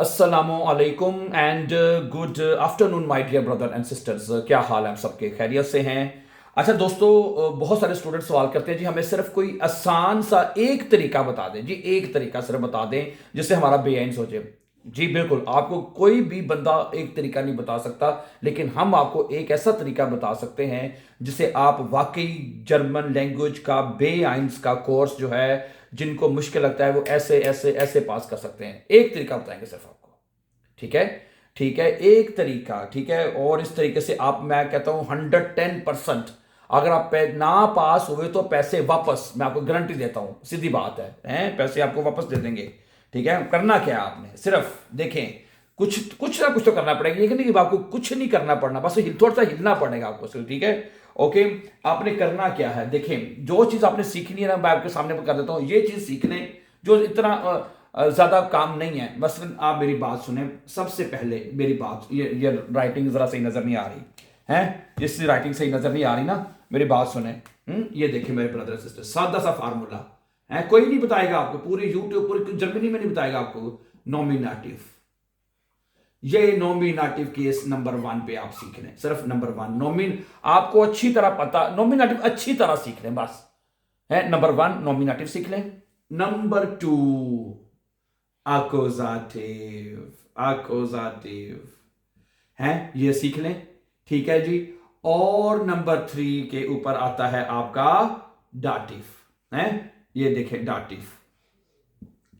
अस्सलामु अलैकुम and good afternoon my dear brother and sisters. क्या हाल है? आप सबके खैरियत से हैं? अच्छा दोस्तों, बहुत सारे स्टूडेंट सवाल करते हैं जी हमें सिर्फ कोई आसान सा एक तरीका बता दें जी, एक तरीका सिर्फ बता दें जिससे हमारा बेअइंस हो जाए। जी बिल्कुल, आपको कोई भी बंदा एक तरीका नहीं बता सकता, लेकिन हम आपको एक ऐसा तरीका बता सकते हैं जिससे आप वाकई जर्मन लैंग्वेज का बेअइंस का कोर्स जो है, जिनको मुश्किल लगता है वो ऐसे ऐसे ऐसे पास कर सकते हैं। एक तरीका बताएंगे सिर्फ आपको। ठीक है? ठीक है, एक तरीका। ठीक है, और इस तरीके से आप, मैं कहता हूं 110%, अगर आप ना पास हुए तो पैसे वापस, मैं आपको गारंटी देता हूं, सीधी बात है, पैसे आपको वापस दे देंगे। ठीक है, करना क्या है आपने, सिर्फ देखें, कुछ कुछ ना कुछ तो करना पड़ेगा। ये नहीं कि आपको कुछ नहीं करना पड़ना, बस थोड़ा सा हिलना पड़ेगा आपको सिर्फ। ठीक है, ओके। आपने करना क्या है, देखें, जो चीज आपने सीखनी है ना, मैं आपके सामने कर देता हूं, ये चीज सीख लें जो इतना ज्यादा काम नहीं है। बस आप मेरी बात सुने, सबसे पहले मेरी बात, ये राइटिंग जरा सही नजर नहीं आ रही है, इसकी राइटिंग सही नजर नहीं आ रही ना, मेरी बात सुने। ये देखिए मेरे ब्रदर सिस्टर, सादा सा फार्मूला है, कोई नहीं बताएगा आपको, पूरी यूट्यूब पूरी जर्मनी में नहीं बताएगा आपको। नॉमिनेटिव, ये नॉमिनेटिव केस नंबर 1 पे आप सीख लें, सिर्फ नंबर 1 नॉमिन, आपको अच्छी तरह पता, नॉमिनेटिव अच्छी तरह सीख लें बस। है नंबर 1 नॉमिनेटिव सीख लें। नंबर 2 अकोजाटिव, अकोजाटिव है, ये सीख लें। ठीक है जी। और नंबर 3 के ऊपर आता है आपका डाटिव है, ये देखें डाटिव,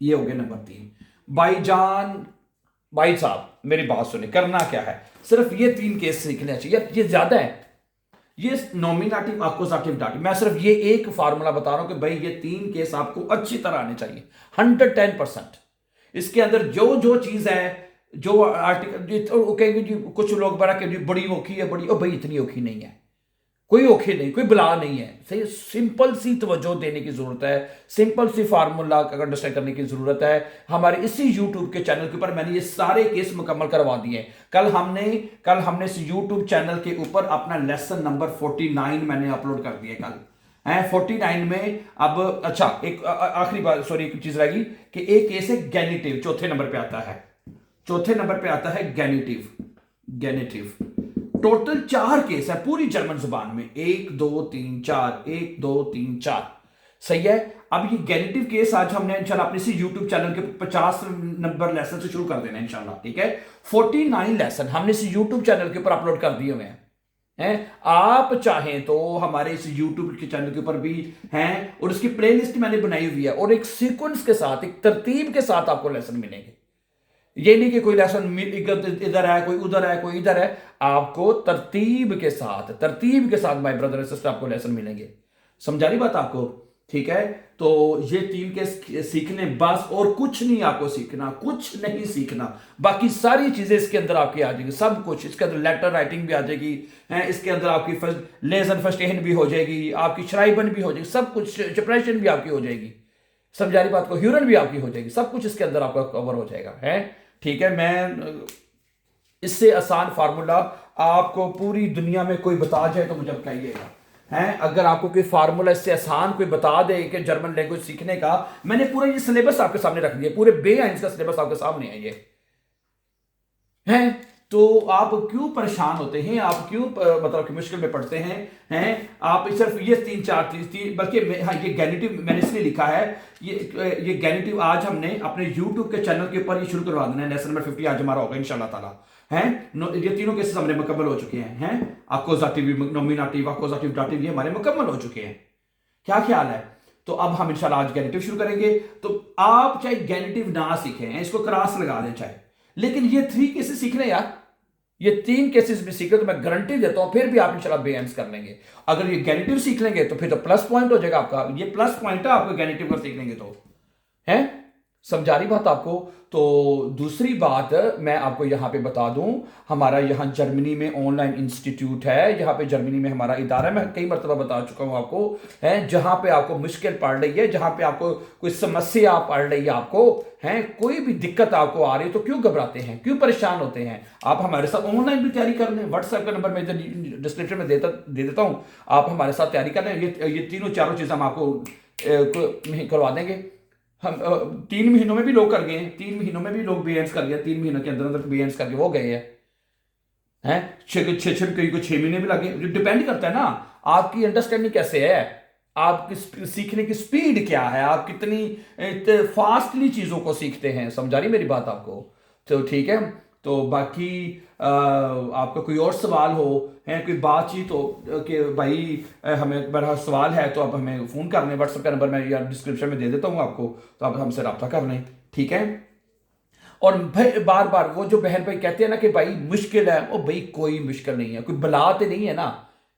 ये हो गया नंबर 3। भाईजान, भाई साहब मेरी बात सुने, करना क्या है, सिर्फ ये 3 केस सीखने चाहिए, ये ज्यादा है। ये नॉमिनेटिव, अक्यूजेटिव, डाटिव, मैं सिर्फ ये एक फार्मूला बता रहा हूं कि भाई ये 3 केस आपको अच्छी तरह आने चाहिए, 110%। इसके अंदर जो जो चीज है, जो आर्टिकल कहेंगे जी, कुछ लोग बड़ा कि बड़ी औखी है, बड़ी, ओ भाई इतनी औखी नहीं है, कोई औखी नहीं, कोई बला नहीं है। सही, सिंपल सी तवज्जो देने की जरूरत है, सिंपल सी फार्मूला अंडरस्टैंड करने की जरूरत है। हमारे इसी यूट्यूब के चैनल के ऊपर मैंने ये सारे केस मुकम्मल करवा दिए। कल हमने इस यूट्यूब चैनल के ऊपर अपना लेसन नंबर 49 मैंने अपलोड कर दिया कल है। 49 में अब अच्छा, एक आखिरी बात, सॉरी, एक चीज रहेगी कि एक केस है गैनिटिव, चौथे नंबर पे आता है, चौथे नंबर पे आता है गैनिटिव। गैनिटिव टोटल 4 केस है पूरी जर्मन जुबान में, 1 2 3 4, 1 2 3 4। सही है। अब ये गैनिटिव केस आज हमने इंशाल्लाह अपने इसी यूट्यूब चैनल के 50 नंबर लेसन से शुरू कर देना इंशाल्लाह। ठीक है, 49 लेसन हमने इस यूट्यूब चैनल के ऊपर अपलोड कर दिए हुए हैं। आप चाहें तो हमारे इस यूट्यूब के चैनल के ऊपर भी हैं, और उसकी प्लेलिस्ट मैंने बनाई हुई है, और एक सीक्वेंस के साथ, एक तरतीब के साथ आपको लेसन मिलेंगे। ये नहीं कि कोई लेसन इधर है, कोई उधर है, कोई इधर है, आपको तरतीब के साथ, तरतीब के साथ माय ब्रदर एंड सिस्टर आपको लेसन मिलेंगे। समझा रही बात आपको? ठीक है, तो ये 3 के सीखने बस, और कुछ नहीं आपको सीखना, कुछ नहीं सीखना, बाकी सारी चीजें इसके अंदर आपकी आ जाएगी, सब कुछ इसके अंदर, लेटर राइटिंग भी आ जाएगी है, इसके अंदर आपकी लेसन फर्स्ट भी हो जाएगी, आपकी श्राइबन भी हो जाएगी, सब कुछ, डिप्रेशन भी आपकी हो जाएगी, समझा रही बात को, ह्यूरन भी आपकी हो जाएगी, सब कुछ इसके अंदर आपका कवर हो जाएगा है। ठीक है, मैं इससे आसान फार्मूला आपको पूरी दुनिया में कोई बता जाए तो मुझे बताइएगा है। अगर आपको कोई फार्मूला इससे आसान कोई बता दे कि जर्मन लैंग्वेज सीखने का, मैंने पूरा ये सिलेबस आपके सामने रख दिया, पूरे बेअइंस का सिलेबस आपके सामने है ये है। तो आप क्यों परेशान होते हैं, आप क्यों मतलब कि मुश्किल में पड़ते हैं आप सिर्फ ये 3 4 चीज, बल्कि हाँ, ये गैनिटिव मैंने इसलिए लिखा है, ये गैनिटिव आज हमने अपने यूट्यूब के चैनल के ऊपर ये शुरू करवा देना है। लेसन नंबर 50 आज हमारा होगा इंशाल्लाह ताला है। ये तीनों केसेस हमारे मुकम्मल हो चुके हैं, अक्यूजेटिव, नॉमिनेटिव, अक्यूजेटिव, डाटिव, ये हमारे मुकम्मल हो चुके हैं। क्या ख्याल है? तो अब हम इंशाल्लाह आज गैनिटिव शुरू करेंगे। तो आप चाहे गैनिटिव ना सीखें, इसको क्रॉस लगा दें चाहे, लेकिन ये 3 केसेस सीख लें यार, ये 3 केसेस भी सीख ले तो मैं गारंटी देता हूं फिर भी आप इंशाल्लाह बेअइंस कर लेंगे। अगर ये गैनिटिव सीख लेंगे तो फिर तो प्लस पॉइंट हो जाएगा आपका, ये प्लस पॉइंट है आपको गैनिटिव पर सीख लेंगे तो है। समझा रही बात आपको? तो दूसरी बात मैं आपको यहां पे बता दूं, हमारा यहां जर्मनी में ऑनलाइन इंस्टीट्यूट है, यहां पे जर्मनी में हमारा इदारा, मैं कई मरतबा बता चुका हूं आपको है, जहां पे आपको मुश्किल पड़ रही है, जहां पे आपको कोई समस्या पड़ रही है, आपको है कोई भी दिक्कत आपको आ रही है, तो क्यों घबराते हैं, क्यों परेशान होते हैं? आप हमारे साथ ऑनलाइन भी तैयारी कर लें, व्हाट्सएप का नंबर मैं इधर डिस्क्रिप्शन में दे देता हूं, आप हमारे साथ तैयारी कर लें। ये तीनों चारों चीजें हम आपको करवा देंगे हम 3 महीनों में भी लोग कर गए हैं, 3 महीनों में भी लोग बीएंस कर गए, 3 महीनों के अंदर अंदर बीएंस करके वो गए हैं। कई को 6 महीने भी लगे। डिपेंड करता है ना आपकी अंडरस्टैंडिंग कैसे है, आपकी सीखने की स्पीड क्या है, आप कितनी फास्टली चीजों को सीखते हैं। समझा रही मेरी बात आपको? तो ठीक है, तो बाकी आपका कोई और सवाल हो, है कोई बातचीत हो कि भाई हमें बड़ा सवाल है, तो आप हमें फ़ोन कर लें। व्हाट्सएप का नंबर मैं यार डिस्क्रिप्शन में दे देता हूँ आपको, तो आप हमसे रब्ता कर लें, ठीक है। और भाई बार बार वो जो बहन भाई कहते हैं ना कि भाई मुश्किल है, ओ भाई कोई मुश्किल नहीं है, कोई बला तो नहीं है ना,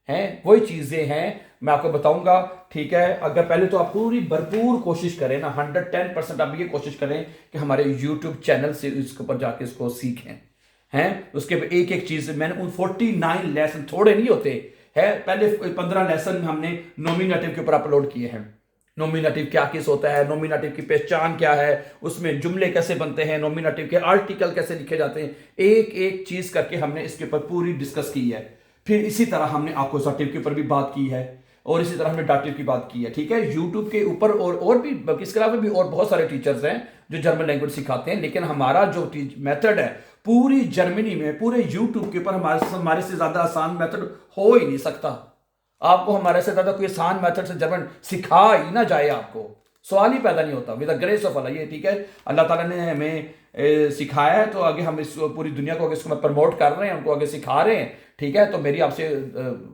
है वही चीज़ें हैं मैं आपको बताऊंगा, ठीक है। अगर पहले तो आप पूरी भरपूर कोशिश करें ना, 110% आप ये कोशिश करें कि हमारे यूट्यूब चैनल से इसके ऊपर जाके इसको सीखें, हैं उसके एक एक चीज़। मैंने उन 49 लेसन थोड़े नहीं होते है, पहले 15 लेसन हमने नॉमिनेटिव के ऊपर अपलोड किए हैं। नॉमिनेटिव क्या किस होता है, नॉमिनेटिव की पहचान क्या है, उसमें जुमले कैसे बनते हैं, नॉमिनेटिव के आर्टिकल कैसे लिखे जाते हैं, एक एक चीज करके हमने इसके ऊपर पूरी डिस्कस की है। फिर इसी तरह हमने अक्यूजेटिव के ऊपर भी बात की है, और इसी तरह हमने डाटिव की बात की है, ठीक है। यूट्यूब के ऊपर और भी इसके अलावा भी और बहुत सारे टीचर्स हैं जो जर्मन लैंग्वेज सिखाते हैं, लेकिन हमारा जो मेथड है पूरी जर्मनी में, पूरे यूट्यूब के ऊपर हमारे से ज्यादा आसान मेथड हो ही नहीं सकता। आपको हमारे से ज्यादा कोई आसान मेथड से जर्मन सिखा ही ना जाए, आपको सवाल ही पैदा नहीं होता। विद द ग्रेस ऑफ अल्लाह, ये ठीक है, अल्लाह ताला ने हमें सिखाया है, तो आगे हम इस पूरी दुनिया को इसको प्रमोट कर रहे हैं, उनको आगे सिखा रहे हैं, ठीक है। तो मेरी आपसे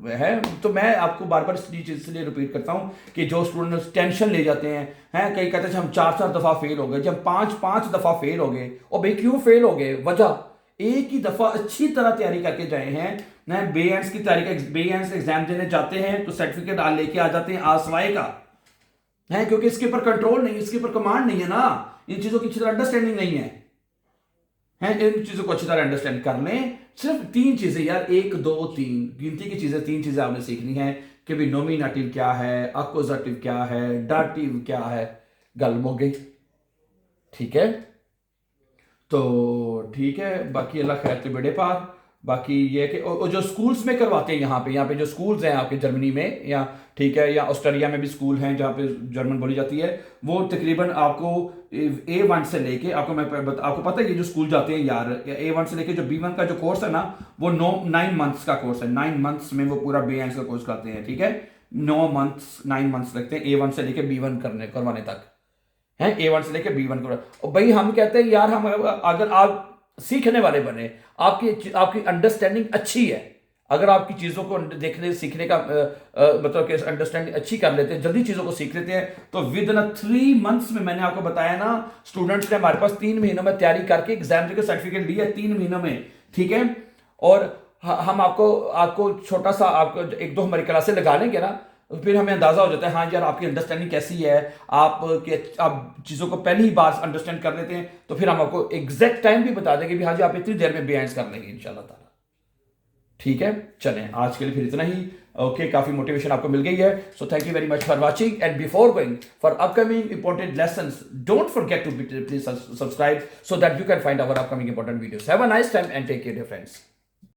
है, तो मैं आपको बार बार इसलिए रिपीट करता हूँ कि जो स्टूडेंट्स टेंशन ले जाते हैं कई कहते हैं हम 4 दफ़ा फेल हो गए, जब 5 दफ़ा फेल हो गए, और भाई क्यों फेल हो गए, वजह एक ही दफ़ा अच्छी तरह तैयारी करके जाए हैं ना, बेएंस की तैयारी का बेएंस एग्जाम देने जाते हैं तो सर्टिफिकेट लेके आ जाते हैं आसवाए का, है क्योंकि इसके ऊपर कंट्रोल नहीं, इसके ऊपर कमांड नहीं है ना, इन चीज़ों की अच्छी तरह अंडरस्टैंडिंग नहीं है, इन चीज़ों को अच्छी तरह अंडरस्टैंड कर लें। सिर्फ 3 चीज़ें यार, 1 2 3 गिनती की चीज़ें, 3 चीज़ें आपने सीखनी है कि भाई नॉमिनेटिव क्या है, अक्यूजेटिव क्या है, डाटिव क्या है, गल मुक गई, ठीक है। तो ठीक है, बाकी अल्लाह खैर ते बेड़े पार। बाकी ये कि जो स्कूल्स में करवाते हैं यहाँ पे जो स्कूल्स हैं आपके जर्मनी में, या ठीक है, या ऑस्ट्रेलिया में भी स्कूल हैं जहाँ पे जर्मन बोली जाती है, वो तकरीबन आपको A1 से लेके आपको पता है ये जो स्कूल जाते हैं यार, A1 से लेके जो B1 का जो कोर्स है ना, वो 9 मंथ्स का कोर्स है। 9 मंथ्स में वो पूरा बेएंस का कोर्स करते हैं, ठीक है। 9 मंथ्स लगते हैं A1 से लेके B1 करवाने तक, है A1 से लेके B1 और भाई हम कहते हैं यार, हम अगर आप सीखने वाले बने, आपकी अंडरस्टैंडिंग अच्छी है, अगर आपकी चीज़ों को देखने सीखने का मतलब कि अंडरस्टैंडिंग अच्छी कर लेते हैं, जल्दी चीज़ों को सीख लेते हैं, तो विद इन 3 मंथ्स में, मैंने आपको बताया ना, स्टूडेंट्स ने हमारे पास 3 महीनों में तैयारी करके एग्जाम देकर सर्टिफिकेट लिया 3 महीनों में, ठीक है। और हम आपको छोटा सा आपको 1-2 हमारी क्लासें लगा लेंगे ना, फिर हमें अंदाजा हो जाता है, हाँ यार आपकी अंडरस्टैंडिंग कैसी है, आप चीज़ों को पहली ही बार अंडरस्टैंड कर लेते हैं, तो फिर हम आपको एग्जैक्ट टाइम भी बता देंगे भी हाँ जी आप इतनी देर में बेआंस कर लेंगे इंशाल्लाह ताला, ठीक है। चलें आज के लिए फिर इतना ही, ओके, काफी मोटिवेशन आपको मिल गई है, so thank you very much for watching, and before going for upcoming important lessons, don't forget to please subscribe so that you can find our upcoming important videos. Have a nice time and take care dear friends.